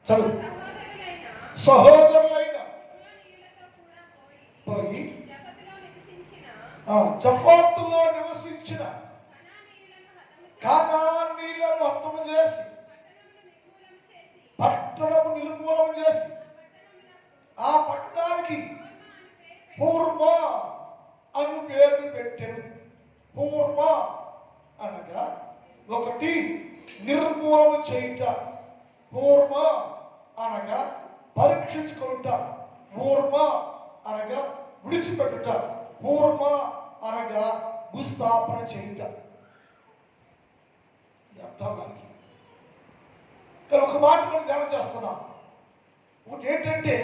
చదువు. సహోదరులైన పోయి జఫాతులో నివసించిన కానానీయులను హతము చేసి పట్టణము నిర్మూలన చేసి ఆ పట్టణానికి పూర్వ అను పేరు పెట్టెను. పూర్వ అనగా ఒకటి నిర్మూలన చేయుట, పూర్వ అనగా పరీక్షించుకుంట, పూర్వ అనగా విడిచిపెట్టుట, పూర్వ అనగా భూస్థాపన చేయుట. అర్థం దానికి. కానీ ఒక మాట మనం ధ్యానం చేస్తున్నాం. ఒకటి ఏంటంటే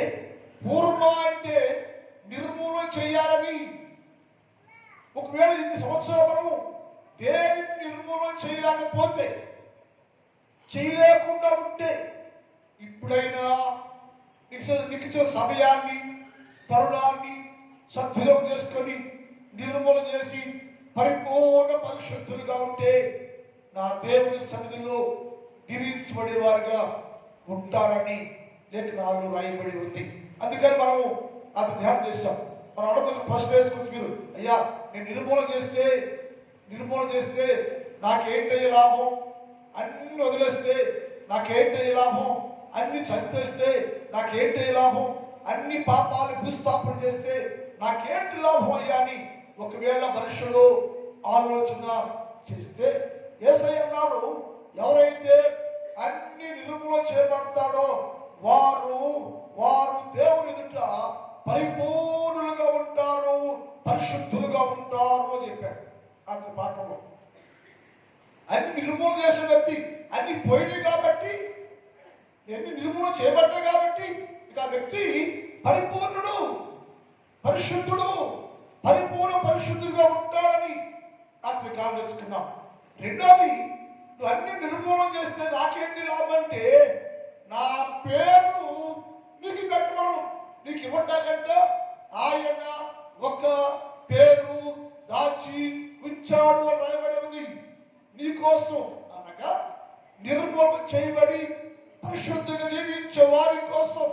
పూర్వ అంటే నిర్మూలన చేయాలని. ఒకవేళ ఇన్ని సంవత్సరాలు దేనిని నిర్మూలన చేయలేకపోతే, చేయలేకుండా ఉంటే, ఇప్పుడైనా నీకు సమయాన్ని తరుణాన్ని సద్వినియోగం చేసుకొని నిర్మూలన చేసి పరిపూర్ణ పరిశుద్ధులుగా ఉంటే నా దేవుని సన్నిధిలో దీవించబడేవారుగా ఉంటారని లేఖనాలు రాయబడి ఉంది. అందుకని మనము అది ధ్యానం చేస్తాం. మనం అడుగుతున్న ప్రశ్న వేసుకుని మీరు, అయ్యా నేను నిర్మూలన చేస్తే నాకేంటయ్యే లాభం? అన్ని వదిలేస్తే నాకేంటయ్యే లాభం? అన్ని చంపేస్తే నాకేంటయ్యే లాభం? అన్ని పాపాలు భూస్థాపన చేస్తే నాకేంటి లాభం అయ్యా అని ఒకవేళ మనుషులు ఆలోచన చేస్తే, యేసయ్య అన్నారు, ఎవరైతే అన్ని నిర్మూలన చేయబడతాడో వారు దేవుని ఎదుట పరిపూర్ణులుగా ఉంటారు, పరిశుద్ధులుగా ఉంటారు అని చెప్పాడు. అంత పాఠంలో అన్ని నిర్మూలన చేసిన వ్యక్తి అన్ని పోయినాయి కాబట్టి, అన్ని నిర్మూలన చేయబడ్డాయి కాబట్టి ఇక ఆ వ్యక్తి పరిపూర్ణుడు, పరిశుద్ధుడు, పరిశుద్ధుడుగా ఉంటాడని రాత్రి కాలం తెచ్చుకున్నాం. రెండోది, నువ్వు అన్ని నిర్మూలన చేస్తే నాకేంటి లాభం అంటే నా పేరు నీకు పెట్టడం, నీకు ఇవ్వటాకంటే ఆయన ఒక పేరు దాచి ఉంచాడు అని రాయబడి ఉంది. నీకోసం అనగా నిర్మూలన చేయబడి పరిశుద్ధంగా జీవించే వారి కోసం,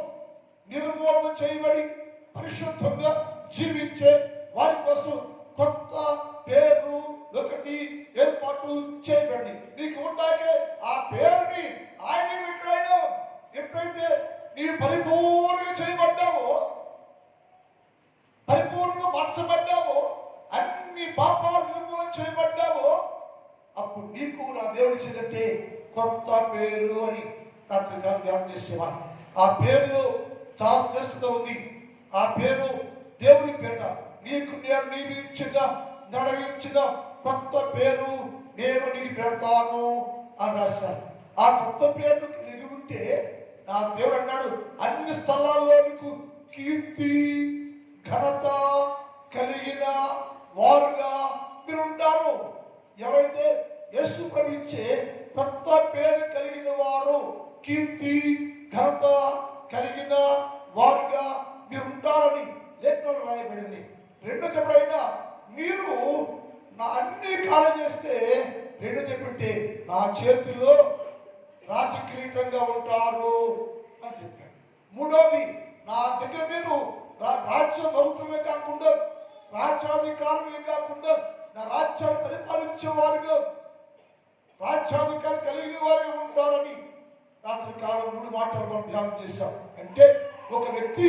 నిర్మూలన చేయబడి పరిశుద్ధంగా జీవించే వారి కోసం కొత్త పేరు ఒకటి ఏర్పాటు చేయబడి నీకు ఉంటాకే ఆ పేరుని ఆయన పెట్టాడు. ఎప్పుడైతే నీవు పరిపూర్ణంగా చేయబడ్డావో, పరిపూర్ణంగా మార్చబడ్డావో, అన్ని పాపాలు నిర్మూలన చేయబడ్డావో, అప్పుడు నీకు నా దేవుడి చేదంటే కొత్త పేరు అని రాత్రికాలం ధ్యానం చేసేవారు. ఆ పేరులో చాలా శ్రేష్టత ఉంది. ఆ పేరు దేవుని పేట. నీకు నేను నియమించిన నడగించిన కొత్త పేరు నేను నీకు పెడతాను అని రాశాను. ఆ కొత్త పేరు కలిగి ఉంటే నా దేవుడు అన్నాడు, అన్ని స్థలాల్లో నీకు కీర్తి ఘనత కలిగిన వారుగా మీరు ఉంటారు. ఎవరైతే యేసు ప్రభువే కొత్త పేరు కలిగిన వారు, కీర్తి ఘనత కలిగిన వారుగా మీరు ఉంటారని లేఖనాలు రాయబడింది. రెండో చెప్పడైనా మీరు నా అన్ని కాలం చేస్తే, రెండో చెప్పింటే నా చేతుల్లో రాజకిరీటంగా ఉంటారు అని చెప్పాడు. మూడవది, నా దగ్గర మీరు రాజ్యం అవుతమే కాకుండా, రాజ్యాధికారమే కాకుండా నా రాజ్యాన్ని పరిపాలించే వారుగా, రాజ్యాధికారం కలిగిన వారుగా ఉంటారని రాత్రి కాలం 3 మాటలు మనం ధ్యానం చేశాం. అంటే ఒక వ్యక్తి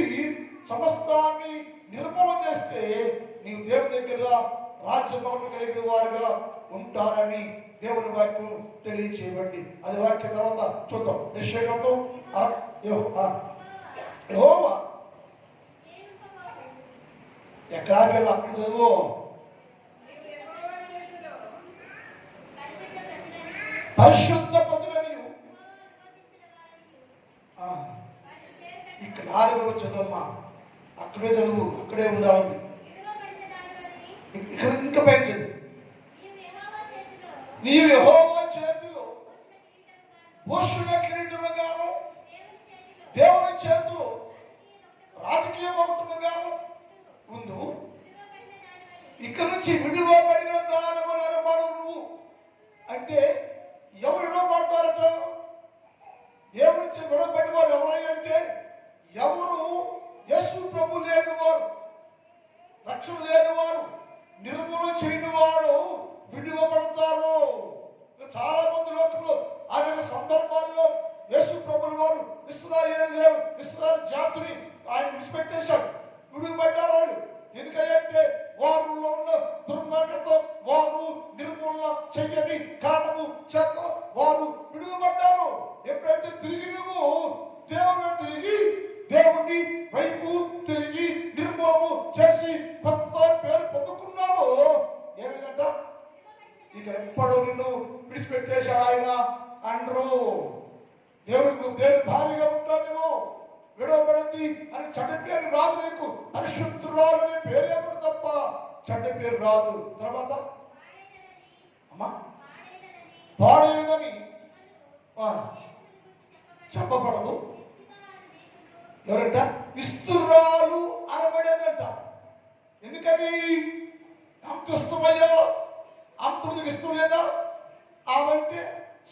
సమస్తాన్ని నిర్మూలన చేస్తే నీవు దేవుని దగ్గర రాజ్యభవనం కలిగిన వారుగా ఉంటారని దేవుని వాక్యం తెలియచేయబడి, అది వాక్యం తర్వాత చూద్దాం. యెషయాగ్రంథం యెహోవా ఎక్కడ ఆగారు అక్కడ చదువు. పరిశుద్ధ ప్రజలని ఇక్కడ 4వ చదువమ్మా, అక్కడే చదువు, అక్కడే ఉండాలి. ఇక్కడ ఇంకా పైన చదువు. నీవు యెహోవా చేతిలో భూషణ కిరీటముగాను, దేవుని చేతిలో రాజకీయ మౌటముగాను ఉండు. ఇక్కడ నుంచి విడువబడిన దానము అనబడు నువ్వు. అంటే ఎవరు విడవబడతారట? దేవుని నుంచి విడవబడిన వారు వారు ఇశ్రాయేలు జాతిని ఆయన విడిచిపెట్టేశాడు. విడిపడ్డారు వాళ్ళు. ఎందుకంటే వారిలో ఉన్న దుర్మార్గంతో వారు నిర్మూలన చెయ్యని కారణము చేత వారు విడువబడ్డారు. ఎప్పుడైతే తిరిగి నువ్వు దేవుని వైపు తిరిగి నిర్మూలము చేసి కొత్త పేరు పొందుకున్నావు, ఏమిటంట ఇక ఎప్పుడు నిన్ను విడిచిపెట్టేశాడు ఆయన అండ్రు. దేవుడు భారీగా ఉంటావు, విడవబడింది అని చెడ్డ పేరు రాదు నీకు. పరిశుద్ధురాలు అనే పేరు ఎప్పుడు తప్ప చెడ్డ పేరు రాదు. తర్వాత అమ్మా పాడేదని చెప్పబడదు. ఎవరంట? ఇస్తురాలు అనబడేదంట. ఎందుకని? అంత ఇష్టమయ్యా, అంతమందికి ఇష్టం లేదా? ఆమంటే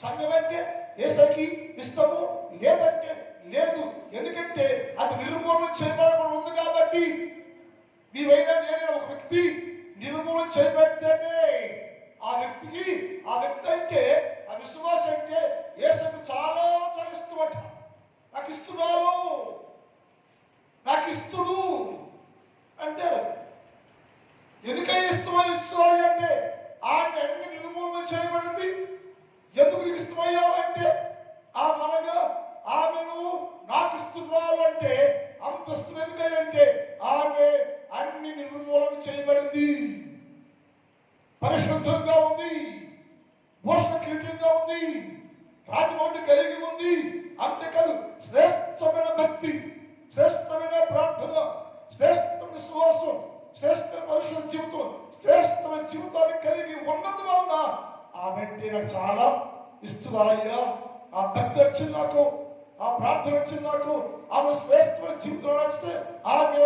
సంఘం అంటే ఏసకి ఇష్టము లేదంటే లేదు. ఎందుకంటే అది నిర్మూలన చేయబడకుండా ఉంది కాబట్టి. నీవైనా నేను ఒక వ్యక్తి నిర్మూలన చేయబడితేనే ఆ వ్యక్తి అంటే ఆ విశ్వాసం అంటే యేసుకు చాలా చాలా ఇష్టమట. నాకు ఇస్తున్నాను, నాకు ఇస్తుడు అంటే ఎందుకై ఇష్టమని అంటే ఆమె అన్ని నిర్మూలన చేయబడింది. ఎందుకు నీకు ఇష్టమయ్యావు అంటే ఆ మనగా ఆమెను నాకు ఇస్తున్నావు అంటే అంత ఇష్టం ఎందుకంటే ఆమె అన్ని నిర్మూలన చేయబడింది, పరిశుద్ధంగా ఉంది, భూషణ కిరీటంగా ఉంది, రాజమౌళి కలిగి ఉంది. అంతేకాదు శ్రేష్టమైన భక్తి, శ్రేష్టమైన ప్రార్థన, శ్రేష్ట విశ్వాసం, శ్రేష్ట పరిశుద్ధ జీవితం, శ్రేష్టమైన జీవితాన్ని కలిగి ఉన్నది వలన ఆమె అంటే నాకు చాలా ఇస్తున్నారయ్యా. ఆ భక్తి వచ్చింది నాకు, ఆ ప్రార్థన వచ్చింది నాకు, ఆమె శ్రేష్టమైన జీవితంలో వచ్చితే ఆమె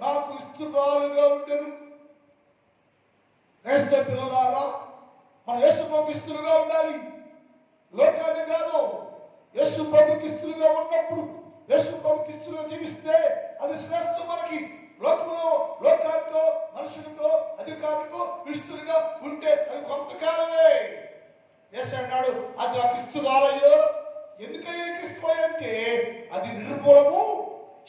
నాకు ఇస్తున్నారుగా ఉండేది. క్రైస్త పిల్లలారా, మన యేసు ప్రభుకి ఇస్తులుగా ఉండాలి, లోకాన్ని కాదు. యేసు ప్రభుకి ఇస్తులుగా ఉన్నప్పుడు, యేసు ప్రభుకి ఇస్తులుగా జీవిస్తే అది శ్రేష్టం. మనకి లోకంలో లోకానికో మనుషులకో అధికారులకో ఇస్తులుగా ఉంటే అది కొంతకాలమే. యేసు అన్నాడు అది నాకు ఇస్తున్నారయ్యో. ఎందుకయ్యా ఇష్టమయ్యంటే అది నిర్మూలము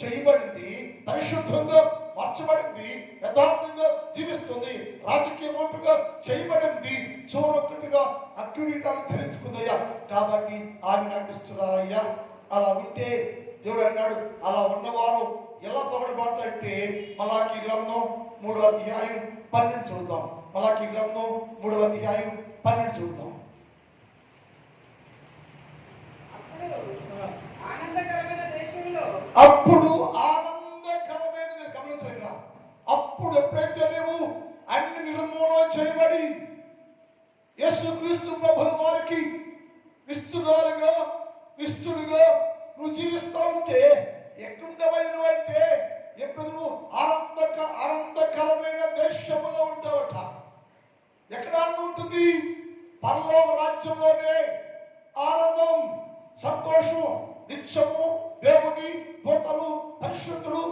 చేయబడింది, పరిశుద్ధంగా మార్చబడింది, యథార్థంగా జీవిస్తుంది, రాజకీయ ఓటుగా చేయబడింది, చూరొక్కటిగా అగ్నిటాన్ని ధరించుకుందయ్యా. కాబట్టి ఆమె నాకు ఇస్తున్నారయ్యా. అలా ఉంటే దేవుడు అన్నాడు అలా ఉన్నవారు ఎలా పొగడబడతాయంటే మలాకీ గ్రంథం 3వ అధ్యాయం 12 చూద్దాం. మలాకీ గ్రంథం 3వ అధ్యాయం 12 చూద్దాం. అప్పుడు ఆనందకరమైనది గమనించగా, అప్పుడు ఎప్పుడైతే నువ్వు అన్ని నిర్మూలన చేయబడి యేసుక్రీస్తు ప్రభువు వారికి ఇస్తుడుగా నువ్వు జీవిస్తా ఉంటే ఎక్కడుండవైన అంటే ఎప్పుడు నువ్వు ఆనందకరమైన దేశంలో ఉంటావట. ఎక్కడ ఆనందం ఉంటుంది? పరలోక రాజ్యంలోనే ఆనందం, సంతోషం, నిత్యము దేవుని దూతలు పరిశుద్ధుడు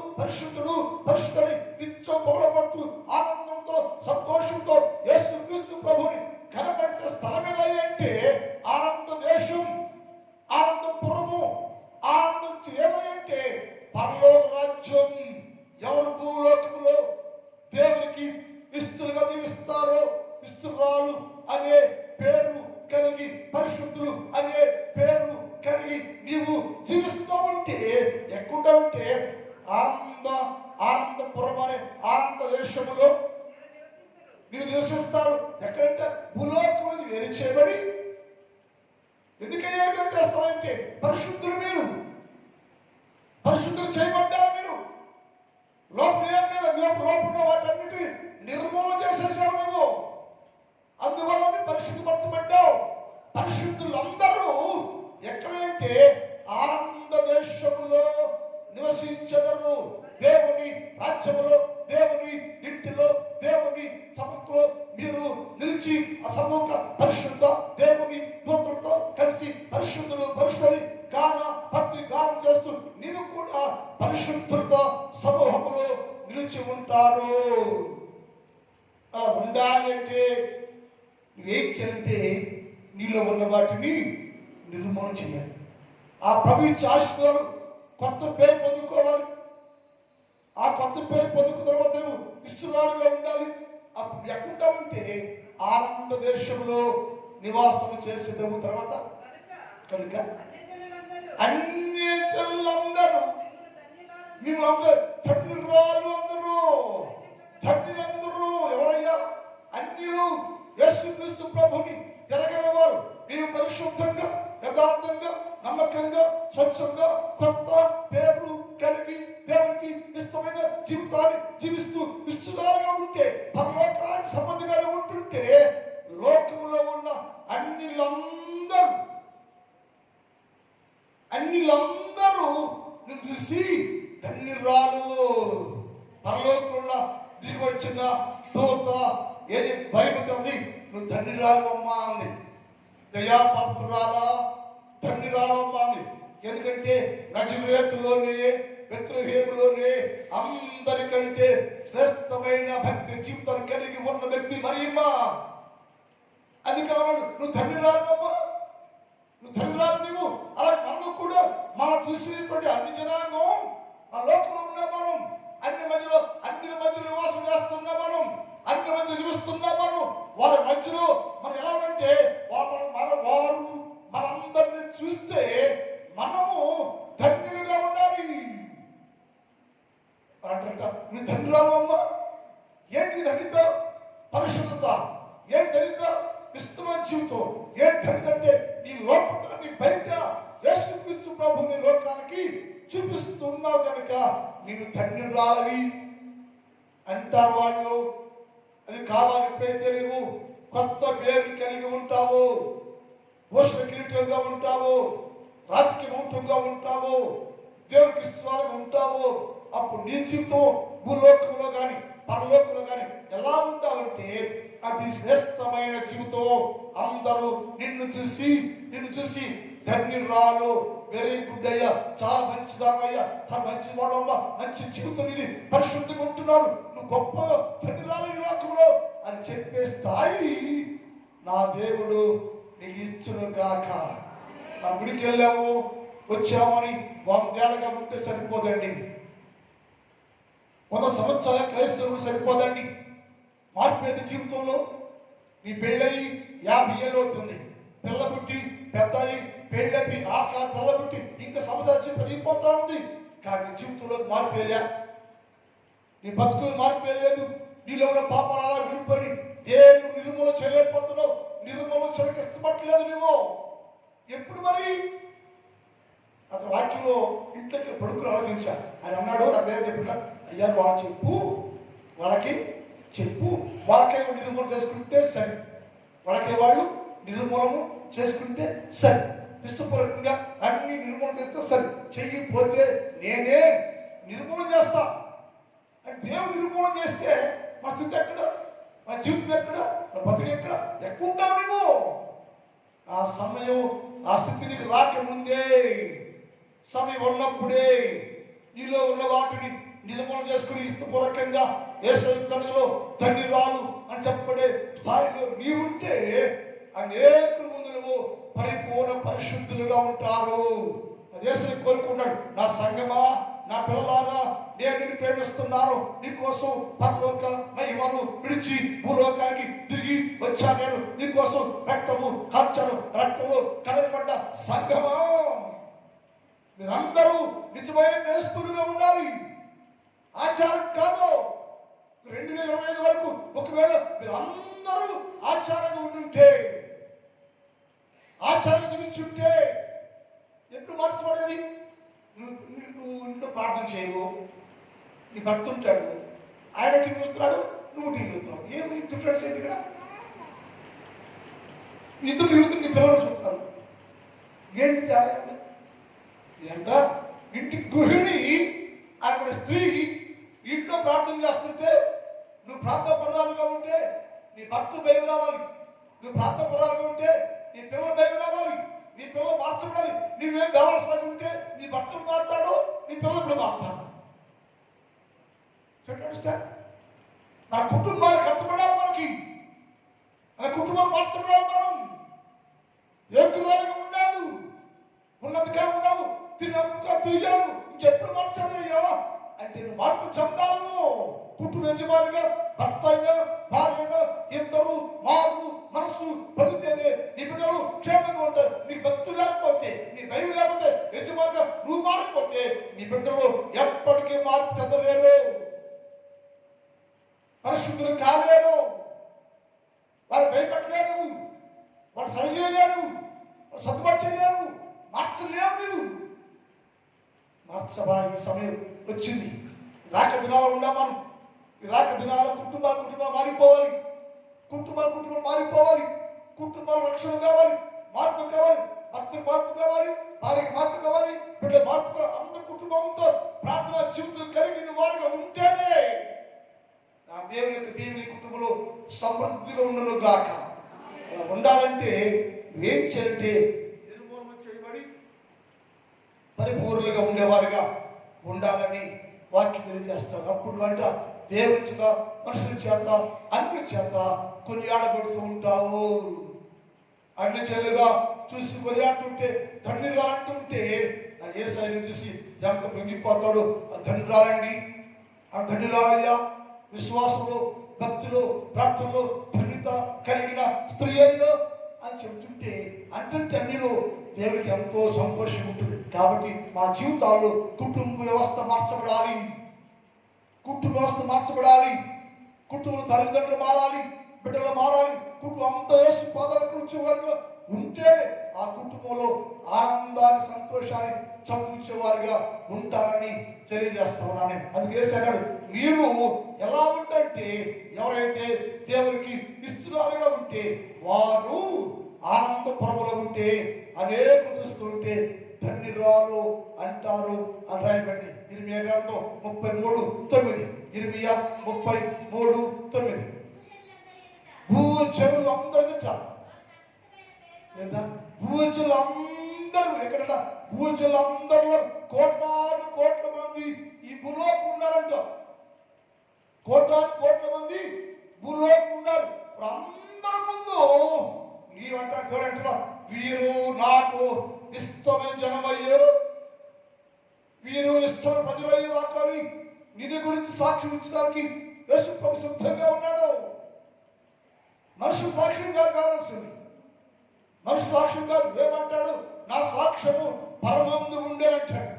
నిత్యం పొగడబడుతూ ఆనందంతో సంతోషంతో యేసుక్రీస్తు ప్రభుని కనబడితే స్థలం ఏదంటే ఆనంద దేశం, ఆనందపురము, ఆనందం ఏదంటే పరలోక రాజ్యం. ఎవరు భూలోకములో దేవునికి ఇస్తులుగా జీవిస్తారో, ఇస్తురాలు అనే పేరు కలిగి, పరిశుద్ధులు అనే పేరు కలిగి నీవు జీవిస్తావంటే ఎక్కుంటావంటే ఆనందపురం అనే ఆనంద దేశములో మీరు నివసిస్తారు. ఎక్కడంటే భూలోకం వేరు చేయబడి. ఎందుకయ్యా చేస్తామంటే పరిశుద్ధులు, మీరు పరిశుద్ధులు చేయబడ్డారు. మీరు లోపల ఏం లేదు, లోపల వాటన్నిటి నిర్మూలన చేసేసావు నువ్వు. అందువల్ల పరిశుద్ధపరచబడ్డావు. పరిశుద్ధులందరూ ఎక్కడంటే ఆనంద దేశములో నివసించదరు. దేవుని రాజ్యములో, దేవుని ఇంటిలో, దేవుని సముఖంలో మీరు నిలిచి అసముఖ పరిశుద్ధ దేవుని దూతలతో కలిసి పరిశుద్ధులు భక్తి గానం చేస్తూ నేను కూడా పరిశుద్ధులతో సమూహంలో నిలిచి ఉంటారు. అలా ఉండాలి అంటే నువ్వేం చేయాలంటే నీలో ఉన్న వాటిని నిర్మూలన చేయాలి. ఆ ప్రభు ఇచ్చే ఆశీర్వాదాలు కొత్త పేరు పొందుకోవాలి. ఆ కొత్త పేరు పొందుకున్న తర్వాత నువ్వు ఇష్టరాలుగా ఉండాలి. అప్పుడు ఎక్కడుంటామంటే ఆనంద దేశంలో నివాసం చేసేదాము. తర్వాత కనుక అన్ని జనులందరూ మిమ్మల్ని ధన్యురాలు అందరూ ధన్యులందరూ ఎవరయ్యా? అన్యులు యేసుక్రీస్తు ప్రభుని జరగని వారు. మీరు పరిశుద్ధంగా, యథార్థంగా, నమ్మకంగా, స్వచ్ఛంగా కొత్త పేరు కలిగి దేవునికి ఇష్టమైన జీవితాన్ని జీవిస్తూ ఇష్టలుగా ఉంటే, పరలోకానికి సంబంధిగా ఉంటుంటే లోకంలో ఉన్న అన్నిలందరూ నువ్వు చూసి ధన్యురాలు. పరలోకంలో దిగి వచ్చిన దూత ఏది భయపడుతుంది? నువ్వు ధన్యురాలు అమ్మా అంది. దయాపాత్రురాలా, ధన్యురాలు అమ్మా అంది. ఎందుకంటే నజరేతులోనే బెత్లెహేములోనే అందరికంటే శ్రేష్టమైన భక్తి జీవితాన్ని కలిగి ఉన్న వ్యక్తి మరియమ్మ. అది కావాలి. నువ్వు ధన్యురాలమ్మా, నువ్వు ధన్యురాలు. నువ్వు అలా మనము కూడా మనం చూసినటువంటి అన్ని జనాంగం ఆ లోకంలో ఉన్న మనం అన్ని మధ్యలో నివాసం చేస్తున్నా మనం అన్ని మధ్య జీవిస్తున్నా మనం వారి మధ్యలో మనం ఎలా అంటే వారు మనందరినీ చూస్తే మనము ధన్యులుగా ఉండాలి అంటారట. నువ్వు ధన్యురాలు అమ్మా. ఏంటి ధన్యత? పరిశుద్ధత. ఏం ధన్యత? ఇష్టమైన జీవితం. ఏం ధన్యత అంటే నీ లోపల నీ బయట యేసుక్రీస్తు ప్రభుని లోకానికి చూపిస్తున్నావు కనుక నేను ధన్యురాలవి అంటారు వాళ్ళు. అది కావాలంటే నువ్వు కొత్త పేరు కలిగి ఉంటావు, భూషణ కిరీటంగా ఉంటావు, రాజకీయ మౌఢ్యంగా ఉంటావు, దేవునికి ఇష్టంగా ఉంటావు. అప్పుడు నీ జీవితం భూలోకంలో కానీ పరలోకంలో కానీ ఎలా ఉంటావంటే అది శ్రేష్టమైన జీవితం. అందరూ నిన్ను చూసి ధన్యురాలు, వెరీ గుడ్ అయ్యా, చాలా మంచిదామయ్యా, చాలా మంచి వాడమ్మా, మంచి జీవితం ఇది, పరిశుద్ధిగా ఉంటున్నాడు, నువ్వు గొప్ప ధన్యురాలు ఈ లోకంలో అని చెప్పే స్థాయి నా దేవుడు నీకు ఇచ్చును గాక. నా గుడికి వెళ్ళాము వచ్చామని 100 ఏళ్ళగా ఉంటే సరిపోదండి, 100 సంవత్సరాల క్రైస్తవులు సరిపోదండి. మార్పేది జీవితంలో. నీ పెళ్ళయి 50 ఏళ్ళు అవుతుంది, పిల్ల పుట్టి పెద్దయి పెళ్ళి ఆ పిల్ల పుట్టి ఇంకా సంవత్సరం పెరిగిపోతా ఉంది. కానీ జీవితంలో మార్పేలే, నీ బతుకులు మార్పేయలేదు. నీలో ఉన్న పాపాలు అలా విడిపోయి దేవుడు నిర్మూలన చేయలేకపోతున్నావు, నిర్మూలన చేయడానికి ఇష్టపడలేదు నువ్వు. ఎప్పుడు మరి అతను వాక్యంలో ఇంట్లోకి పడుకుని ఆలోచించా. ఆయన అన్నాడు, నా దేవుడు చెప్పిన అయ్యా వాళ్ళకి చెప్పు వాళ్ళకే నిర్మూలన చేసుకుంటే సరే, వాళ్ళకే వాళ్ళు నిర్మూలన చేసుకుంటే సరే, ఇష్టపూర్వకంగా అన్ని నిర్మూలన చేస్తే సరే, చెయ్యిపోతే నేనే నిర్మూలన చేస్తా అని. దేవుడు నిర్మూలన చేస్తే మా స్థితి ఎక్కడ, మా జీవితం ఎక్కడ, మా బతుకు ఎక్కడ, ఎక్కుంటావు నువ్వు. ఆ సమయం ఆ స్థితి నీకు రాకముందే, సమయం ఉన్నప్పుడే నీలో ఉన్న వాటిని నిర్మూలన చేసుకుని ఇష్టపూర్వకంగా యేసులో ధన్యురాలు అని చెప్పబడే స్థాయిలో నీవుంటే అనేకుల ముందు నువ్వు పరిపూర్ణ పరిశుద్ధులుగా ఉంటారు. యేసుని కోరుకున్నాడు, నా సంగమా, నా పిల్లలారా, నేను నిన్ను ప్రేమిస్తున్నాను, నీకోసం పరలోక మహిమను విడిచి భూలోకానికి తిరిగి వచ్చాను, నేను నీకోసం రక్తము కార్చాను, రక్తము కడగబడ్డ సంగమా, మీరందరూ నిజమైన క్రైస్తవులుగా ఉండాలి. ఆచారం కాదు. 2025 వరకు ఒకవేళ మీరు అందరూ ఆచారంగా ఉండుంటే, ఆచారం గురించుంటే ఎప్పుడు మార్చబడేది? నువ్వు ఇంట్లో ప్రార్థన చేయవు, నీ భర్త ఉంటాడు, ఆయన టీవీ చూస్తున్నాడు, నువ్వు టీవీ చూస్తున్నావు. ఏమి డిఫరెన్స్ ఏంటి ఇక్కడ? ఇద్దరు తిరుగుతుంది, నీ పిల్లలు చూస్తున్నారు, ఏంటి తేడా? ఏంట ఇంటి గృహిణి ఆయన స్త్రీ ఇంట్లో ప్రార్థన చేస్తుంటే నువ్వు ప్రార్థన పదాలుగా ఉంటే నీ భర్త భయం రావాలి, నువ్వు ప్రార్థన పదాలుగా ఉంటే నీ పిల్లలు భయం రావాలి, నీ పిల్లలు మార్చబడాలి. నువ్వేం కావాల్సి ఉంటే నీ భర్తను మారుతాడు, నీ పిల్లలు మారుతాడు. నా కుటుంబాలు కట్టబడాలి, మనకి మన కుటుంబాలు మార్చబడాలి, మనం యోగ్యులుగా ఉండాలి, ఉన్నందుకే ఉన్నావు, తిరిగాను, ఇంకెప్పుడు మార్చాలయ్యా అంటే నువ్వు మార్పు చెందాను. కుటుంబ యజమానిగా, భర్త అయినా, భార్య అయినా ఇద్దరు మారు మనస్సు పడితేనే నీ బిడ్డలు క్షేమంగా ఉంటారు. నీ భక్తులు లేకపోతే, నీ భయం లేకపోతే, యజమానిగా నువ్వు మారకపోతే నీ బిడ్డలు ఎప్పటికీ మార్పు చెందలేరు, పరిశుద్ధులు కాలేరు, వారు భయపడలేరు, వారు సరి చేయలేరు, సర్దుబాటు చేయలేరు, మార్చలేవు. నీవు మార్చబడే సమయం వచ్చింది. రాక దినాలు ఉండా మనం. ఈ రాక దినాల కుటుంబాలు మారిపోవాలి, కుటుంబాలు మారిపోవాలి, కుటుంబాలు రక్షణ కావాలి, మార్పు కావాలి, భర్తకి మార్పు కావాలి, భార్యకి మార్పు కావాలి, బిడ్డ మార్పు, అందరి కుటుంబంతో ప్రార్థన జీవితం కలిగిన వారుగా ఉంటేనే నా దేవుని కుటుంబంలో సమృద్ధిగా ఉండను గాక. అలా ఉండాలంటే ఏం చేయాలంటే నిర్మూలన చేయబడి పరిపూర్ణంగా ఉండేవారుగా ఉండాలని వాక్యం తెలియజేస్తారు. అప్పుడు వంట దేవుని చేత, మనుషుల చేత, అన్ని చేత కొనియాడబడుతూ ఉంటావు. అన్ని చెల్లుగా చూసి కొనియాడుతుంటే, ధన్యురా అంటుంటే నా యేసయ్యను చూసి ఎంత పొంగిపోతాడు. ఆ ధన్యురాలండి, ఆ ధన్యురాలయ్యా, విశ్వాసంలో, భక్తిలో, ప్రార్థనలో ధన్యత కలిగిన స్త్రీ అయ్యో అని చెబుతుంటే అంటే అన్నిలో దేవుడికి ఎంతో సంతోషం ఉంటుంది. కాబట్టి మా జీవితాల్లో కుటుంబ వ్యవస్థ మార్చబడాలి, కుటుంబ వ్యవస్థ మార్చబడాలి, కుటుంబ తల్లిదండ్రులు మారాలి, బిడ్డలు మారాలి, కుటుంబం అంతా యేసు పాదాలకు వచ్చేవారుగా ఉంటే ఆ కుటుంబంలో ఆనందాన్ని, సంతోషాన్ని చంపించేవారుగా ఉంటారని తెలియజేస్తా ఉన్నాను. అందుకే వేసాడు, మీరు ఎలా ఉంటే ఎవరైతే దేవునికి ఇస్తున్నారుగా ఉంటే వారు ఆనంద పరములో ఉంటే అనేక చూస్తుంటే ధన్యురాలు అంటారు అని రాయబడి ఇర్మియా గ్రంథం 33:9. ఇర్మియా 33:9. భూజనులు అందరూ తింటారు. భూజులందరూ ఎక్కడ? భూజులందరూ కోటాను కోట్ల మంది ఈ భూలోకి ఉన్నారంట. కోటాను కోట్ల మంది భూలోకి ఉన్నారు. అందరి ముందు నీవంటా వీరు నాకు ఇష్టమైన జనమయ్యారు, వీరు ఇష్టమైన ప్రజలయ్యారు కానీ నిన్ను గురించి సాక్ష్యం ఇచ్చడానికి యేసు ప్రభు సిద్ధంగా ఉన్నాడు. మనుషులు సాక్ష్యం కాదు కావాల్సింది, మనుషు సాక్ష్యం కాదు. ఏమంటాడు? నా సాక్ష్యము పరమందు ఉండేనంటాడు.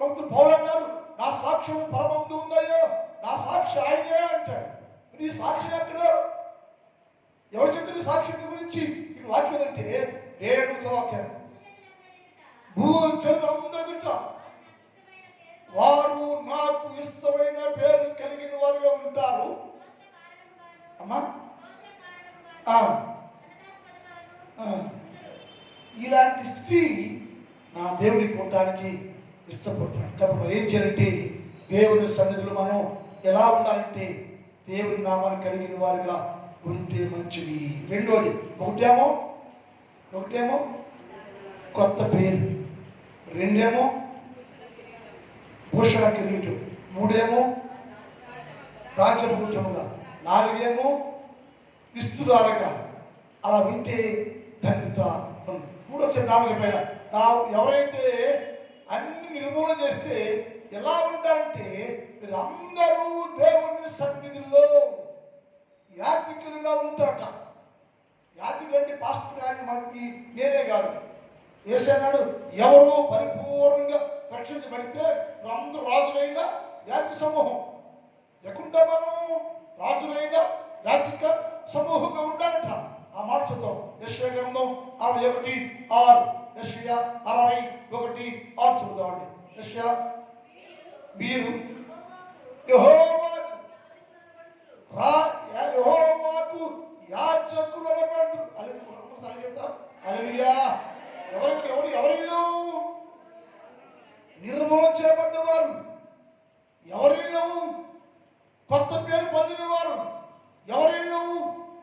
భక్తుడు పౌలు అన్నారు, నా సాక్ష్యము పరమందు ఉందయ్యో, నా సాక్షి ఆయనే అంటాడు. నీ సాక్ష్యం ఎక్కడ? ఎవరు చెప్తుంది సాక్ష్యం గురించి? ఇది వాక్యం అంటే నేను వాక్యం. భూజనులందరూ వారు నాకు ఇష్టమైన పేరు కలిగిన వారుగా ఉంటారు. అమ్మా ఇలాంటి స్థితి నా దేవుడికి ఉండడానికి ఇష్టపడుతున్నాడు. కాబట్టి ఏం చేయాలంటే దేవుని సన్నిధిలో మనం ఎలా ఉండాలంటే దేవుని నామాన్ని కలిగిన వారుగా ఉంటే మంచిది. రెండోది, ఒకటేమో కొత్త పేరు, రెండేమో భూషణ కిరీటం, మూడేమో రాజభూషముగా, నాలుగేమో ఇస్తురాలుగా. అలా వింటే ధన్యత. మూడో నాలుగు పైన ఎవరైతే అన్ని నిర్మూలన చేస్తే ఎలా ఉంటారంటే వీళ్ళందరూ దేవుని సన్నిధిలో యాజకులుగా ఉంటారట. యాజకులు అంటే పాస్టర్ గారి మనకి నేనే కాదు. యేసయ్యన్నాడు, ఎవరు పరిపూర్ణంగా రక్షించబడితే అందరూ రాజులైన యాజక సమూహం లేకుండా మనం రాజులైన యాజక సమూహంగా ఉండాలట. ఆ మాట చూద్దాం. యెషయా గ్రంథం 61:6. యెషయా 61:6 చూద్దామండి. యెషయా, మీరు యెహోవాకు యాజకులు అనబడు. హల్లెలూయా. ఎవరిలో నిర్మూలన చేయబడ్డవారు, ఎవరిలో కొత్త పేరు పొందినవారు, ఎవరిలో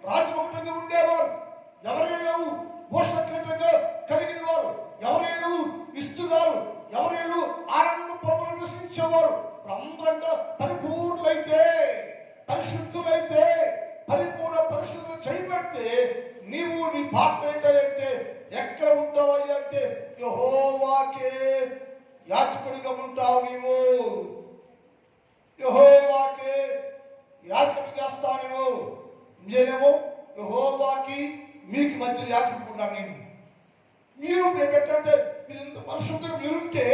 రాజభక్తులుగా ఉండేవారు, ఎవరిలో పోషకంగా కలిగిన వారు, ఎవరిలో ఇస్తున్నారు, ఎవరిలో ఆనంద ప్రభులు నివసించేవారు అందరంట పరిపూర్ణులైతే, పరిశుద్ధులైతే, పరిపూర్ణ పరిశుద్ధులు చేయబడితే నీవు నీ పాత్ర ఏంటంటే ఎక్కడ ఉంటావయ్యా అంటే యెహోవా యాజకుడిగా ఉంటావు నీవు. యెహోవాకే యాజకుడు చేస్తావు నీవు. నేనేమో యెహోవాకి మీకు మధ్య యాజకుడుకున్నాను నేను. మీరు ఏంటంటే మీరు ఇంత పరిశుద్ధంగా మీరుంటే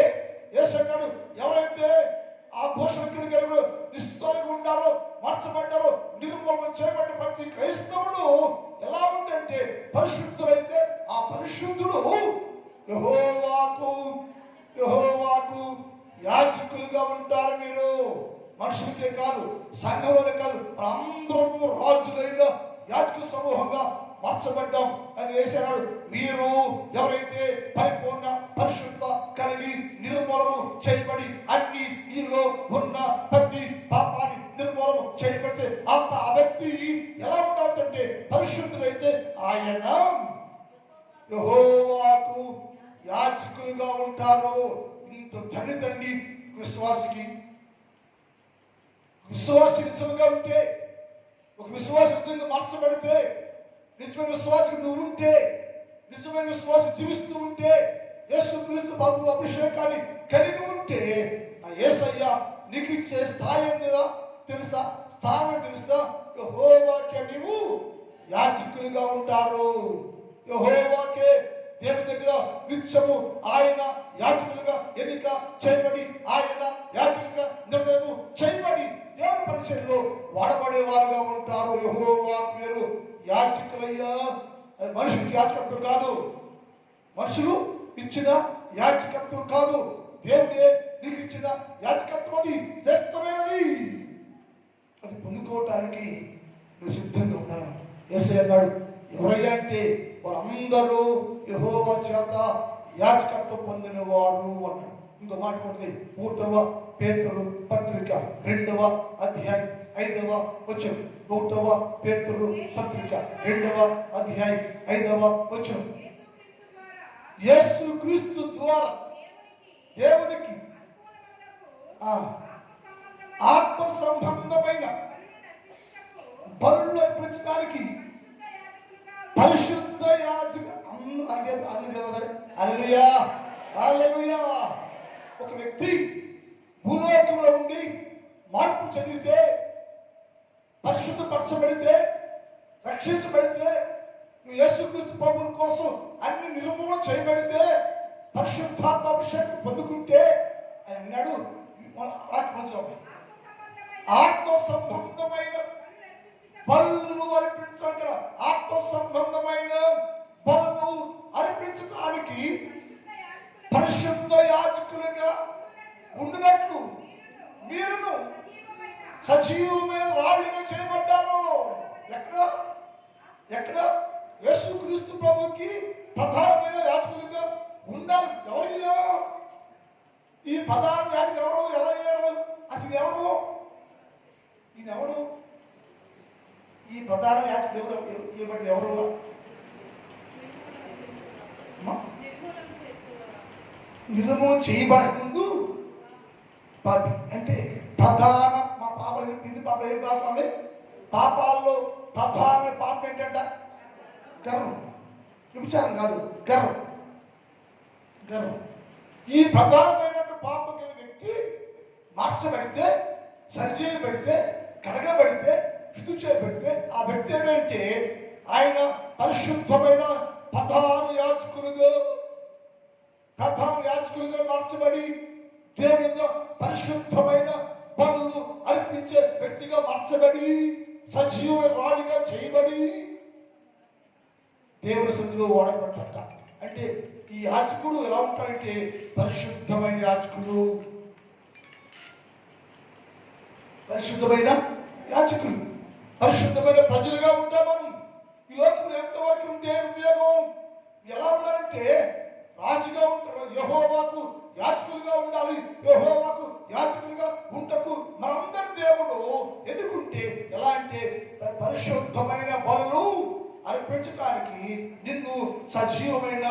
యేసన్నాడు ఎవరైతే ఆ భూషణుడి గారు నిష్ఠగా ఉండారో, మార్చబడ్డారో, నిర్మూలన చేయబడ్డ ప్రతి క్రైస్తవుడు ఎలా ఉంటే పరిశుద్ధులైతే ఆ పరిశుద్ధుడు యెహోవాకు యాజకులుగా ఉంటారు. మీరు మనుషులకే కాదు, సంఘంలోనే కాదు, అందరము రాజులైన యాజక సమూహంగా మార్చబడ్డాం అని వేసాడు. మీరు ఎవరైతే పరిపూర్ణ పరిశుద్ధ కలిగి నిర్మూలము చేయబడి అన్ని మీలో ఉన్న ప్రతి పాపాన్ని నిర్మూలము చేయబడితే ఆ వ్యక్తి ఎలా ఉంటాడంటే పరిశుద్ధులైతే ఆయన యెహోవాకు యాజకులుగా ఉంటారు. ఇంత తండ్రి విశ్వాసికి నిజంగా ఉంటే, ఒక విశ్వాసి నిజంగా మార్చబడితే, నిజమైన విశ్వాసం నువ్వు ఉంటే, నిజమైన విశ్వాసం జీవిస్తూ ఉంటే, యేసుక్రీస్తు బాబు అభిషేకాన్ని కలిగి ఉంటే ఆ యేసయ్య నీకు ఇచ్చే స్థాయి ఏందో తెలుసా? స్థానం తెలుసా? యెహోవాకే నీవు యాజకులుగా ఉంటారు. యెహోవాకే దేవుని దగ్గర నిత్యము ఆయన యాజకులుగా ఎన్నిక చేయబడి, ఆయన యాజకులుగా నిర్ణయం చేయబడి దేవుని పరిచయంలో వాడబడేవారుగా ఉంటారు. యెహోవా పేరు యాజకులయ్యా. అది మనుషులకి యాజకత్వం కాదు, మనుషులు ఇచ్చిన యాజకత్వం కాదు, దేవుడే నీకు ఇచ్చిన యాజకత్వం. అది శ్రేష్టమైనది. అది పొందుకోవటానికి నువ్వు సిద్ధంగా ఉన్నాను. యేసయ్య అన్నాడు, ఎవరయ్యా అంటే వారందరూ యెహోవా చేత యాజకత్వం పొందిన వారు అన్నాడు. ఇంకో మాట ఉంటుంది, 1వ పేతురు పత్రిక 2వ అధ్యాయం 5వ వచనం. 1వ పేతురు పత్రిక 2వ అధ్యాయం 5వ వచనం. యేసుక్రీస్తు ద్వారా దేవునికి ఆత్మ సంబంధమైన బలులు అర్పించడానికి పరిశుద్ధ యాజక ఒక వ్యక్తి భూలోకంలో ఉండి మార్పు చెందితే, పరిశుద్ధపరచబడితే, రక్షించబడితే, నువ్వు యేసుక్రీస్తు ప్రభువు కోసం అన్ని నిర్మూలన చేయబడితే, పరిశుద్ధాత్మాభిషేకం పొందుకుంటే ఆయన అన్నాడు, ఆత్మ సంబంధమైన బలులు అర్పించాక, ఆత్మ సంబంధమైన బలులు అర్పించడానికి పరిశుద్ధ యాజకులుగా ఉండినట్లు మీరును సజీవమైన రాళ్ళుగా చేయబడ్డారు. ఎక్కడ యేసుక్రీస్తు ప్రభుకి ప్రధానమైన యాజకులుగా ఉండాలి. ఎవరైనా ఈ ప్రధాన యాజకులు ఎవరు, ఎలా అయ్యారు, అసలు ఎవరు, ఈయనెవడు, ఈ ప్రధాన యాజకుడు ఎవరు? నిర్మూలన చేయబడక ముందు పాపి అంటే ప్రధాన మా పాపలు పిండి పాపలు ఏం పాపండి? పాపాల్లో ప్రధాన పాపం ఏంటంట? గర్వం. విచారం కాదు, గర్వం. ఈ ప్రధానమైన పాపం కలిగిన వ్యక్తి మార్చబడితే, సరిచేయబడితే, కడగబడితే, శుద్ధి చేయబడితే ఆ వ్యక్తి ఏమంటే ఆయన పరిశుద్ధమైన ప్రధాన యాజకులుగా మార్చబడి దేవుని పరిశుద్ధమైన బలులు అర్పించే వ్యక్తిగా మార్చబడి సజీవ రాళ్ళుగా చేయబడి దేవుని సన్నిధిలో వాడబడ్డట. అంటే ఈ యాజకుడు ఎలా ఉంటాడంటే పరిశుద్ధమైన యాజకుడు, పరిశుద్ధమైన ప్రజలుగా ఉంటాం మనం. ఈ లోకంలో ఎంతవరకు ఉంటే ఉపయోగం? ఎలా ఉండాలంటే రాజుగా ఉంటారు, యెహోవాకు యాజకులుగా ఉండాలి. యెహోవాకు యాజకులుగా ఉంటకు మనందరి దేవుడు ఎదుగుంటే ఎలా అంటే పరిశుద్ధమైన బలులు అర్పించడానికి నిన్ను సజీవమైన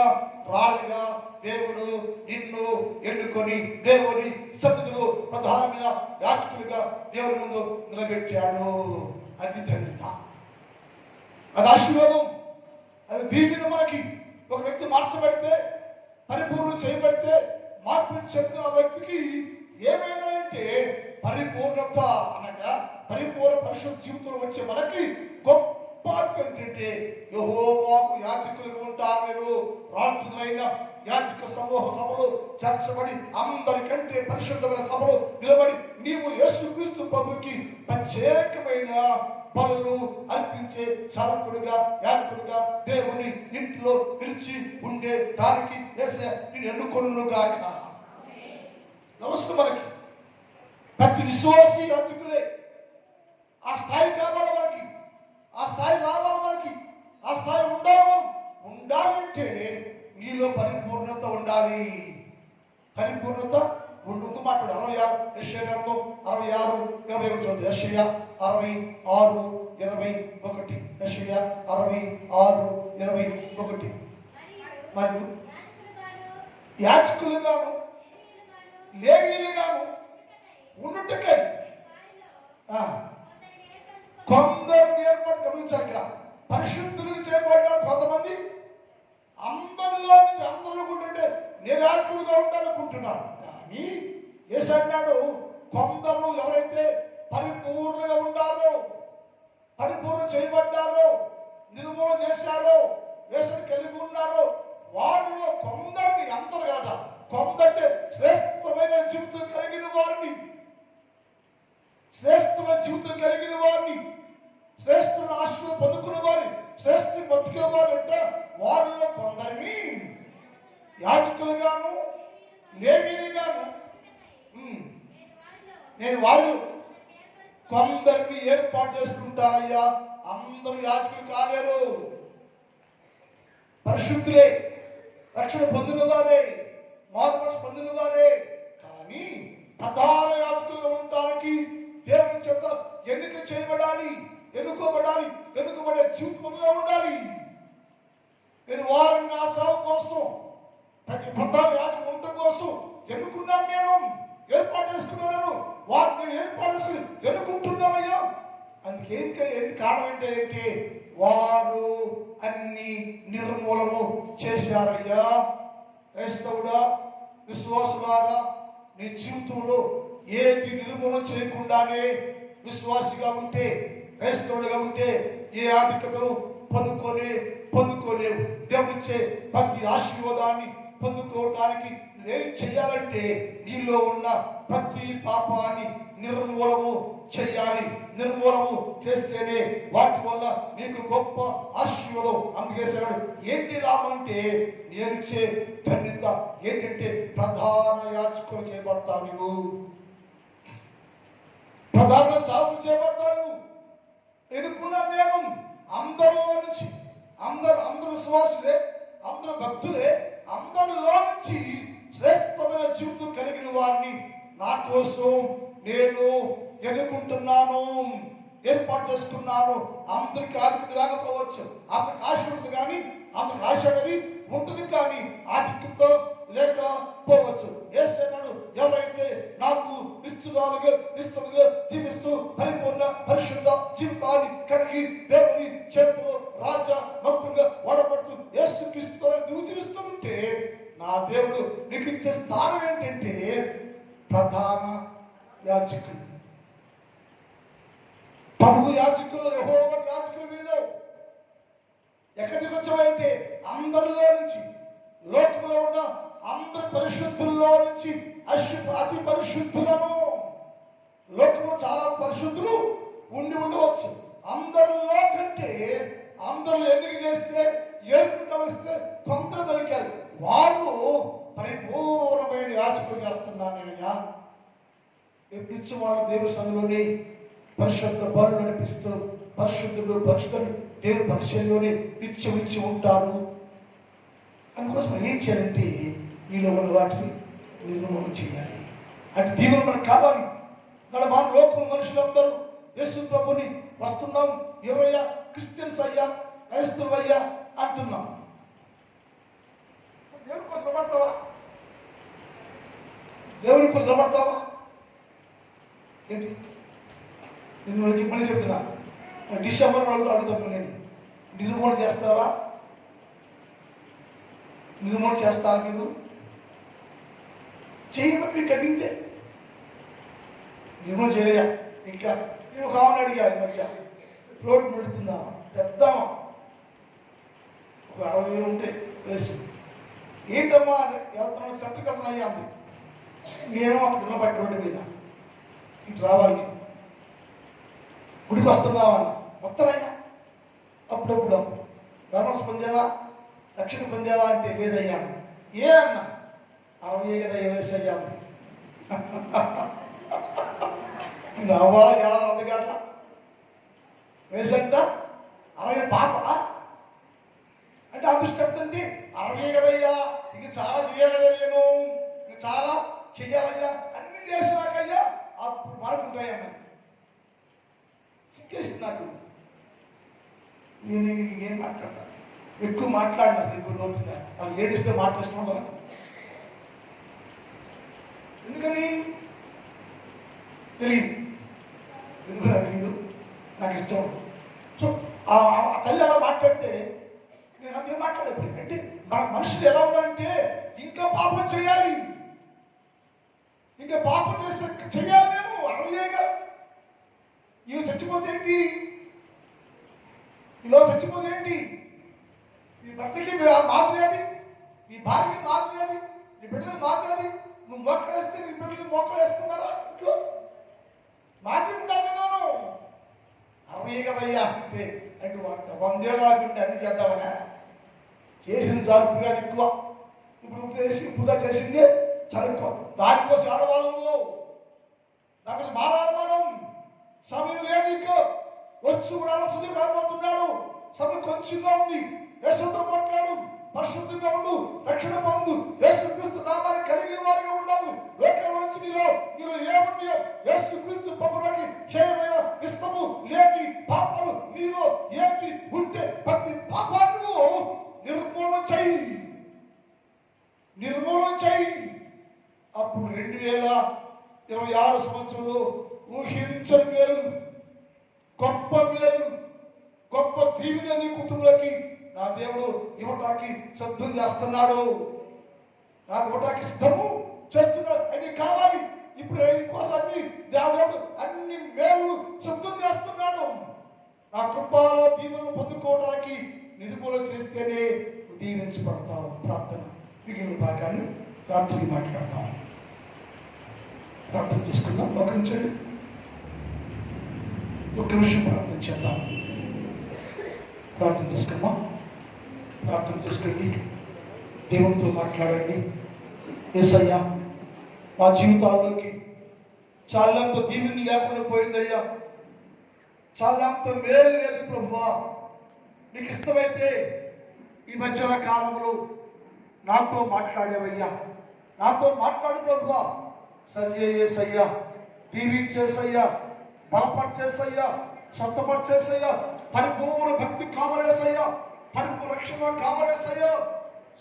రాళ్ళుగా దేవుడు నిన్ను ఎన్నుకొని దేవుని సన్నిధిలో ప్రధానమైన యాజకులుగా దేవుని ముందు నిలబెట్టాడు. అది ధన్యత, అది ఆశీర్వాదం, అది దీవెన. మనకి ఒక వ్యక్తి మార్చబడితే, పరిపూర్ణ చేయబడితే, మార్పు చెందిన వ్యక్తికి ఏమైనా అంటే పరిపూర్ణత అనగా పరిపూర్ణ పరిశుద్ధ జీవితంలో వచ్చే మనకి గొప్ప ఏంటంటే యెహోవాకు యాజకులుగా ఉంటారు. మీరు రాజులైన యాజక సమూహ సభలో చేర్చబడి అందరికంటే పరిశుద్ధమైన సభలో నిలబడి నీవు యేసుక్రీస్తు ప్రభుకి ప్రత్యేకమైన బలులు అర్పించే సేవకుడిగా యాజకుడిగా దేవుని ఇంట్లో నిలిచి ఉండే దానికి నేను ఎన్నుకొనుగాక. నమస్తే. మనకి ప్రతి విశ్వాసి యాజకులే. ఆ స్థాయి కావాలి మనకి, ఆ స్థాయి రావాలి మనకి, ఆ స్థాయి ఉండాలంటే నీలో పరిపూర్ణత ఉండాలి. పరిపూర్ణత ఉండు మాట్లాడు. 66 యెషయా గ్రంథం 66:21 చూడండి. యెషయా 66:21. యెషయా 66:21. మరియు యాజకులుగాను లేవీయులుగాను ఉండుటకై కొందరు ఏర్పాటు గమనించాలి. ఇక్కడ పరిశుద్ధులు చేయబడ్డారు కొంతమంది. అందరిలో నుంచి అందరూ ఉంటుంటే నేను యాజకులుగా ఉంటాననుకుంటున్నాను. కానీ యేసు అన్నాడు కొందరు ఎవరైతే పరిపూర్ణంగా ఉన్నారో, పరిపూర్ణ చేయబడ్డారో, నిర్మూలన చేశారో, యేసుని కలిగి ఉన్నారో వారిలో కొందరిని, అందరు కదా, కొందరి శ్రేష్టమైన జీవితం కలిగిన వారిని, శ్రేష్టమైన జీవితం కలిగిన వారిని, శ్రేష్ఠమైన ఆశీర్వాదం పొందుకున్న వారిని, శ్రేష్ఠ బతికే వారు అంటే వారిలో కొందరిని యాజకులుగాను లేవీయులుగాను నేను వారు కొందరిని ఏర్పాటు చేసుకుంటానయ్యా. అందరూ యాజకులు కాలేరు. పరిశుద్ధులే, రక్షణ పొందిన వారే, మార్పు పొందిన వారే. కానీ ప్రధాన యాజకులుగా ఉండడానికి దేవుని చేత ఎన్నిక చేయబడాలి, ఎన్నుకోబడే జీవితంలో ఉండాలి. నేను వారిని నా సేవ కోసం, ప్రతి ప్రధాన యాజకులు ఉండటం కోసం ఎన్నుకున్నాను. నేను ఏర్పాటు చేసుకున్నాను. వారిని ఏర్పాటు చేసుకుని ఎన్నుకుంటున్నామయ్యా. అందుకే కారణం ఏంటంటే వారు అన్ని నిర్మూలము చేశారయ్యా. క్రైస్తవుడా, విశ్వాసులారా, నీ జీవితంలో ఏది నిర్మూలన చేయకుండానే విశ్వాసిగా ఉంటే, క్రైస్తవుడిగా ఉంటే ఏ ఆధిక్యతను పొందుకోలేవు. దేవుడిచ్చే ప్రతి ఆశీర్వాదాన్ని పొందుకోవడానికి ఏం చేయాలంటే నీలో ఉన్న ప్రతి పాపాన్ని నిర్మూలము చేయాలి. నిర్మూలము చేస్తేనే వాటి వల్ల నీకు గొప్ప ఆశీర్వాదం అందజేశాడు. ఏంటి లాభం అంటే నేనిచ్చే ధన్యత ఏంటంటే ప్రధాన యాజకులు చేయబడతావు. నువ్వు ప్రధాన సాగు చేయబడతావు. ఎన్నుకున్నాను నేను అందరిలో నుంచి, అందరూ విశ్వాసులే, అందరూ భక్తులే, అందరిలో నుంచి శ్రేష్టమైన జీవితం కలిగిన వారిని నా కోసం నేను ఎన్నుకుంటున్నాను, ఏర్పాటు చేసుకున్నాను. అందరికి ఆధిక్యత లేకపోవచ్చు, అందరికి ఆశ ఉంటుంది కానీ, అందరికి ఆశ అనేది ఉంటుంది కానీ ఆధిక్యత లేకపోవచ్చు. యేసయ్యను ఎవరైతే నాకు నిస్తులుగా జీవిస్తూ పరిపూర్ణ పరిశుద్ధ జీవితాన్ని కలిగి దేవుని చేతిలో రాజా భక్తులుగా వాడబడుతూ యేసుక్రీస్తుతో నువ్వు జీవిస్తుంటే నా దేవుడు నీకు ఇచ్చే స్థానం ఏంటంటే ప్రధాన యాజకులు. ప్రభు యాజకులు, యెహోవా యాజకులు. వీళ్ళు ఎక్కడికి వచ్చామంటే అందరిలో నుంచి, లోకంలో ఉన్న అందరి పరిశుద్ధుల్లో నుంచి అతి పరిశుద్ధులను. లోకంలో చాలా పరిశుద్ధులు ఉండవచ్చు. అందరిలో కంటే అందరూ ఎన్నిక చేస్తే, ఏడుకుంటా వస్తే కొందరు దొరికారు. వాళ్ళు పరిపూర్ణమైన యాజకులు చేస్తున్నాను నేనయ్యా. ఎప్పుడు వాళ్ళ దేవుని సన్నిధిలోని పరిశుద్ధ బలు నడిపిస్తూ పరిశుద్ధుడు దేవుని పరిచయంలోనే ఇచ్చి ఉంటారు. అందుకోసం ఏం చేయాలంటే ఈలో ఉన్న వాటిని నిర్మూలన చేయాలి. అంటే దీవులు మనకు కావాలి. మన లోకం మనుషులందరూ యేసు ప్రభుని వస్తున్నాం, ఎవరయ్యా క్రిస్టియన్స్ అయ్యా, క్రైస్తవులు అయ్యా అంటున్నాం. దేవుని కోసం నిలబడతావా? దేవుని కోసం నిలబడతావా? ఏంటి నేను మళ్ళీ చెప్తున్నా, డిసెంబర్ రోజులు అడుగుతాను, నేను నిర్మూలన చేస్తావా? నిర్మూలన చేస్తావా? మీరు చేయమని మీకు కదిలితే నిర్మూలన చేయలేదా? ఇంకా నేను ఒక ఆమెను అడిగా ఈ మధ్య, రోడ్డు నడుతుందా పెద్దామా, ఒక 60,000 ఉంటే వేసు, ఏంటమ్మా వెళ్తున్నాను సెంటర్ కథలు అయ్యాము. నేను ఒక నిలబడి రోడ్డు మీద ఇటు రావాలి, గుడికి వస్తున్నావన్నా వస్తారైనా అప్పుడప్పుడు ధర్మస్ పొందేవా రక్షణ పొందేవా అంటే లేదయ్యాను. ఏ అన్నా 60 కదా వయసు అయ్యాము. నవ్వా ఎలా అందగట్ల వయసు అంట 60 పాప అంటే అదృష్టంటే 60 కదయ్యా, ఇంక చాలా చేయాలి కదా, నేను ఇంక చాలా చెయ్యాలయ్యా, అన్ని చేసినాకయ్యా అప్పుడు మారుకుంటాయన్న. సిగ్గేసింది నాకు. నేను ఏం మాట్లాడతా, ఎక్కువ మాట్లాడినా ఎక్కువ లోతుగా వాళ్ళు ఏడిస్తే మాట్లాడుతూ ఎందుకని తెలియదు, ఎందుకు తెలియదు, నాకు ఇష్టం. సో ఆ తల్లి అలా మాట్లాడితే నేను అంతే మాట్లాడేది. అంటే మన మనుషులు ఎలా ఉన్నారంటే ఇంకా పాపం చేయాలి, ఇంకా పాపం చేస్తే చెయ్యాలి. నేను అరవయ్యేగా ఈరోజు చచ్చిపోతే ఏంటి, ఈరోజు చచ్చిపోతే ఏంటి, నీ భర్తకి మాదిరి అది, నీ భార్యకి మాదిరి అది, నీ బిడ్డకి మాదిరి అది. నువ్వు మోకలేస్తే నీ బిడ్డలు మోకలేస్తున్నారా ఇంట్లో మాదిరి ఉండాలి కదా. 60 కదయ్యా అంటే అంటే 100 ఏళ్ళ ఉంటే అన్ని చేద్దామనే చేసింది చాలు కాదు ఎక్కువ. ఇప్పుడు చేసింది చదువుకో, దానికోసం ఆడవాళ్ళు దానికోసం మారాలి మనం. సమయం లేదు ఇంకా, వచ్చు కూడా సుధీర్ రాబోతున్నాడు. సమయం కొంచెంగా ఉంది. యేసుతో మాట్లాడు, పరిశుద్ధంగా ఉండు, రక్షణ పొందు, యేసు క్రీస్తు నామాన్ని కలిగిన వారిగా ఉండాలి. లోకంలో నుంచి నీలో ఏమున్నాయో యేసు క్రీస్తు ప్రభువుకి క్షయమైన ఇష్టము లేని పాపాలు నీలో ఏంటి ఉంటే ప్రతి పాపాలను నిర్మూలన చేయి. అప్పుడు 2026 సంవత్సరంలో ఊహించని మేలు, గొప్ప మేలు, గొప్ప దీవెన నీ కుటుంబానికి నా దేవుడు ఇవ్వటానికి సిద్ధం చేస్తున్నాడు. నాకు ఇవ్వటానికి సిద్ధము చేస్తున్నాడు. అన్ని కావాలి. ఇప్పుడు కోసం దేవుడు అన్ని మేలు సిద్ధం చేస్తున్నాడు. నా కృపలో దీవెనలు పొందుకోవడానికి నిర్మూలన చేస్తేనే దీవించబడతావు. ప్రార్థన మిగిలిన భాగాన్ని రాత్రి మాట్లాడతాం. ప్రార్థన చేసుకుందాం. ఒక నిమిషం ప్రార్థన చేద్దాం. ప్రార్థన చేసుకుందాం. ప్రార్థన చేసుకోండి, దేవునితో మాట్లాడండి. యేసయ్యా, మా జీవితాల్లోకి చాలంత దీవెన లేకుండా పోయిందయ్యా, చాలంత మేలు లేదు ప్రభువా. నీకు ఇష్టమైతే ఈ మధ్యన కాలంలో నాతో మాట్లాడేవయ్యా, నాతో మాట్లాడు ప్రభువా. సరిచేసయ్యా, దీవించేసయ్యా, బలపరిచేసయ్యా, స్వస్థపరిచేసయ్యా, పరిపూర్ణ భక్తి కావలేసయ్యా, పరిపూర్ణ రక్షణ కావలేసయ్యా,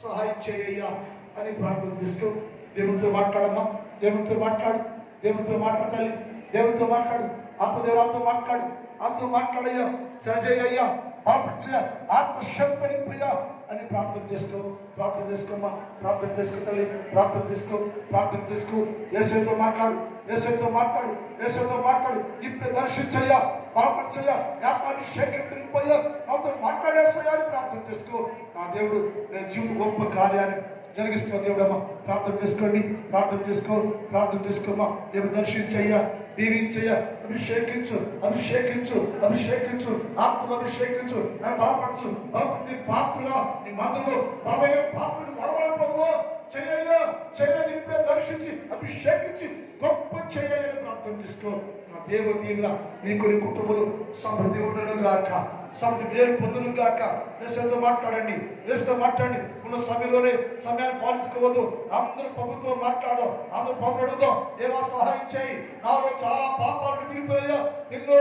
సహాయం చేయ్యా అని ప్రార్థన చేసుకో. దేవునితో మాట్లాడమ్మా, దేవునితో మాట్లాడు, దేవునితో మాట్లాడాలి, దేవునితో మాట్లాడు, ఆత్మదేవులతో మాట్లాడు, ఆత్మ మాట్లాడయ్యా, సరిచేయ్యా, బలపరిచయ్యా, ఆత్మశక్తి నింపయ్యా అని ప్రార్థన చేసుకో. ప్రార్థన చేసుకోమ్మా, ప్రార్థన చేసుకో తల్లి, ప్రార్థన చేసుకో, ప్రార్థన చేసుకో. యేసుతో మాట్లాడు, యేసుతో మాట్లాడు, యేసుతో మాట్లాడు. ఇప్పుడు దర్శించయ్యా, బలపరిచయ్యా, వ్యాపారి శేఖరింపయ్యా, నాతో మాట్లాడేస్తాయా అని ప్రార్థన చేసుకో. నా దేవుడు నేను జీవిత గొప్ప కార్యాన్ని జరిగిస్తున్న దేవుడమ్మా. ప్రార్థన చేసుకోండి, ప్రార్థన చేసుకో, ప్రార్థన చేసుకోమ్మా. దేవుడు దర్శించయ్యా, దీవించయ్యా, అభిషేకించు, అభిషేకించు, అభిషేకించు, ఆత్మను అభిషేకించు, నన్ను బలపరచు, బలపడి పాత్రగా నీ మందులో బలమైన పాత్రను బలపడవు చెయ్యయ్యా, చెయ్యని ఇప్పుడే దర్శించి అభిషేకించి గొప్ప చేయాలని ప్రార్థన చేసుకో. నా దేవుడు దీవుల మీకు నీ కుటుంబంలో సమృద్ధి ఉండడం గాక, సమృద్ధి పేరు పొందును గాక. యేసుతో మాట్లాడండి, యేసుతో మాట్లాడండి. ఉన్న సమయంలోనే సమయాన్ని పాలించుకోవద్దు. అందరూ ప్రభుత్వం మాట్లాడో, అందరూ ప్రభుత్వం అడుగుదాం. దేవా సహాయం చేయి, నాలో చాలా పాపాలు మిగిలిపోయా, ఎన్నో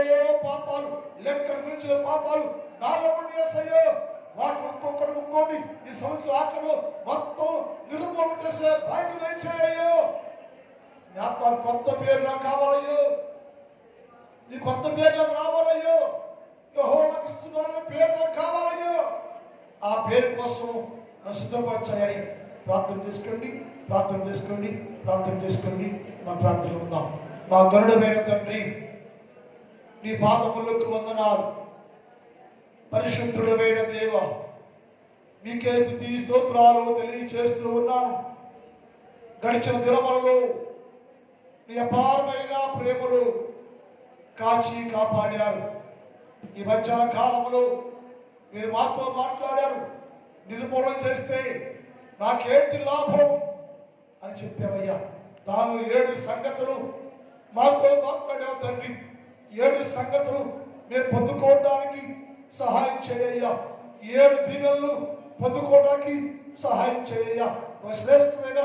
పాపాలు, లెక్కలు మించిన పాపాలు నాలో ఉండి వేసయ్యో. వాటి ఒక్కొక్కటి ఒక్కోటి ఈ సంవత్సరం ఆఖరిలో మొత్తం నిర్మూలన చేసే బాధ్యత చేయ్యో. జ్ఞాపకాలు కొత్త పేరు నాకు కావాలయ్యో, నీ కొత్త పేరు నాకు రావాలయ్యో, యెహోవాకు ఇస్తున్నాను పేరు నాకు కావాలయ్యో. ఆ పేరు కోసం సిద్ధపరచాయని ప్రార్థన చేసుకోండి, ప్రార్థన చేసుకోండి, ప్రార్థన చేసుకోండి. మా ప్రార్థన ఉందాం. మా గరుడమైన తండ్రి, నీ పాదములకు వందనాలు. పరిశుద్ధుడమైన దేవ, మీకే స్తుతి స్తోత్రాలు తెలియజేస్తూ ఉన్నాను. గడిచిన దినములలో నీ అపారమైన ప్రేమలు కాచి కాపాడారు. ఈ మధ్యాహ్న కాలంలో మీరు మాతో మాట్లాడారు. నిర్మూలన చేస్తే నాకేంటి లాభం అని చెప్పావయ్యా. దానిలో 7 సంగతులు మాతో మాట్లాడావు తండ్రి. 7 సంగతులు మేము పొందుకోవడానికి సహాయం చేయ్యా. 7 దీవెనలు పొందుకోవడానికి సహాయం చేయ్యా. ఒక శ్రేష్టమైన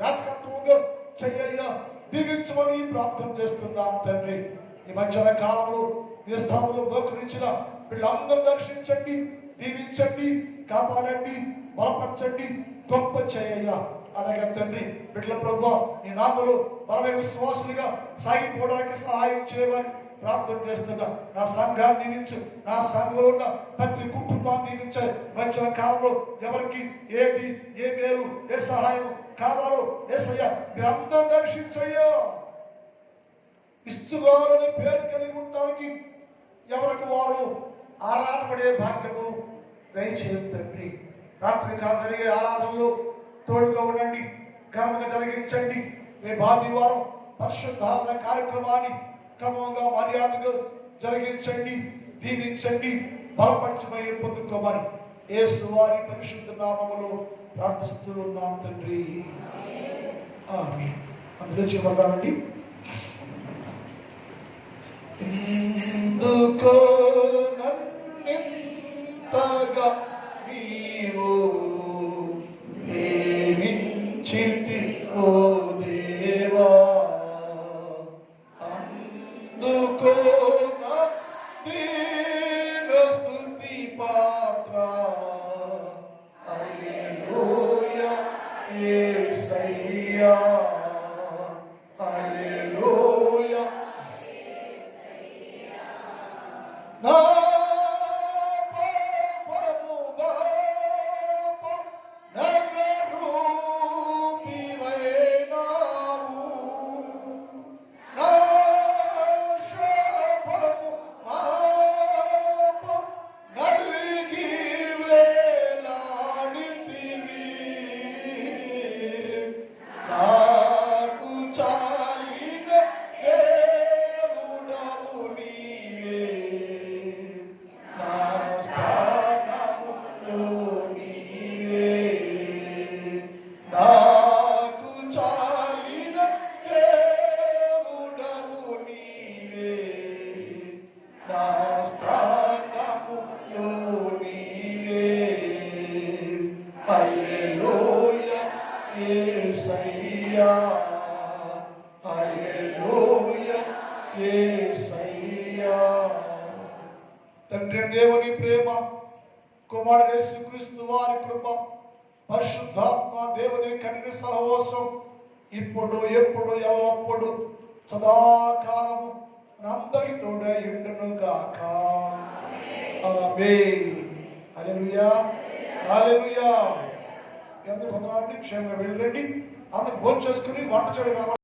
యాత్రత్వంగా చెయ్యయ్యా. దీవించమని ప్రార్థన చేస్తున్నాం తండ్రి. ఈ మధ్యాహ్న కాలంలో ఈ స్థానంలో బహుకరించిన వీళ్ళందరూ దర్శించండి, దీవించండి, కాపాడండి, బలపరచండి, గొప్ప చేయ్యా. అలాగే తండ్రి, బిడ్డల ప్రభువా, నీ నామములో బలమైన విశ్వాసులుగా సాగిపోవడానికి సహాయం చేయమని ప్రార్థన చేస్తున్నా. నా సంఘాన్ని దీవించు, నా సంఘంలో ఉన్న ప్రతి కుటుంబాన్ని దీవించాలి. మధ్యాహ్న కాలంలో ఎవరికి ఏది, ఏ మేలు, ఏ సహాయం కావాలో యేసయ్యా మీరందరూ దర్శించయ్యా. ఇస్తువారని పేరు కలిగి ఉండడానికి ఎవరికి వారు ఆరాధపడే భాగ్యము దయచేయండి తండ్రి. రాత్రి కాలం జరిగే ఆరాధనలో తోడుగా ఉండండి, ఘనంగా జరిగించండి. రేపు ఆదివారం పరిశుద్ధారాధన కార్యక్రమాన్ని క్రమంగా మర్యాదగా జరిగించండి, దీవించండి, బలపరచమని పొందుకోమని యేసు వారి పరిశుద్ధ నామములో ప్రార్థిస్తూ ఉన్నాం తండ్రి. ఆమేన్. అందులో చివరిదామండి. ఎందుకో నన్నింతగా నీవు ప్రేమించితి ఓ దేవా, అందుకో నా దీన స్తుతి పాత్ర. హల్లెలూయా యేసయ్యా, హల్లెలూయా. నా పాపము బాపు నరరూపివైనావు, నా శాపము మాపు నలిగి వేలాడితివి. నాకు చాలిన దేవుడవు నీవే, నా స్థానములో నీవే. నాకు చాలిన దేవుడవు నీవే, నా స్థానములో నీవే. హల్లెలూయా యేసయ్యా, హల్లెలూయా యేసయ్యా. తండ్రి దేవుని ప్రేమ, కుమారుడు యేసుక్రీస్తు వారి కృప, పరిశుద్ధాత్మ దేవుని కన్య సహవాసం ఇప్పుడు ఎప్పుడు ఎల్లప్పుడు సదాకాలము మనందరికీ తోడై ఉండును గాక. ఆమేన్. హల్లెలూయా, హల్లెలూయా. అందరూ వందనాలండి. క్షేమంగా వెళ్ళండి. అందరూ భోజనం చేసుకుని వంట చేయడం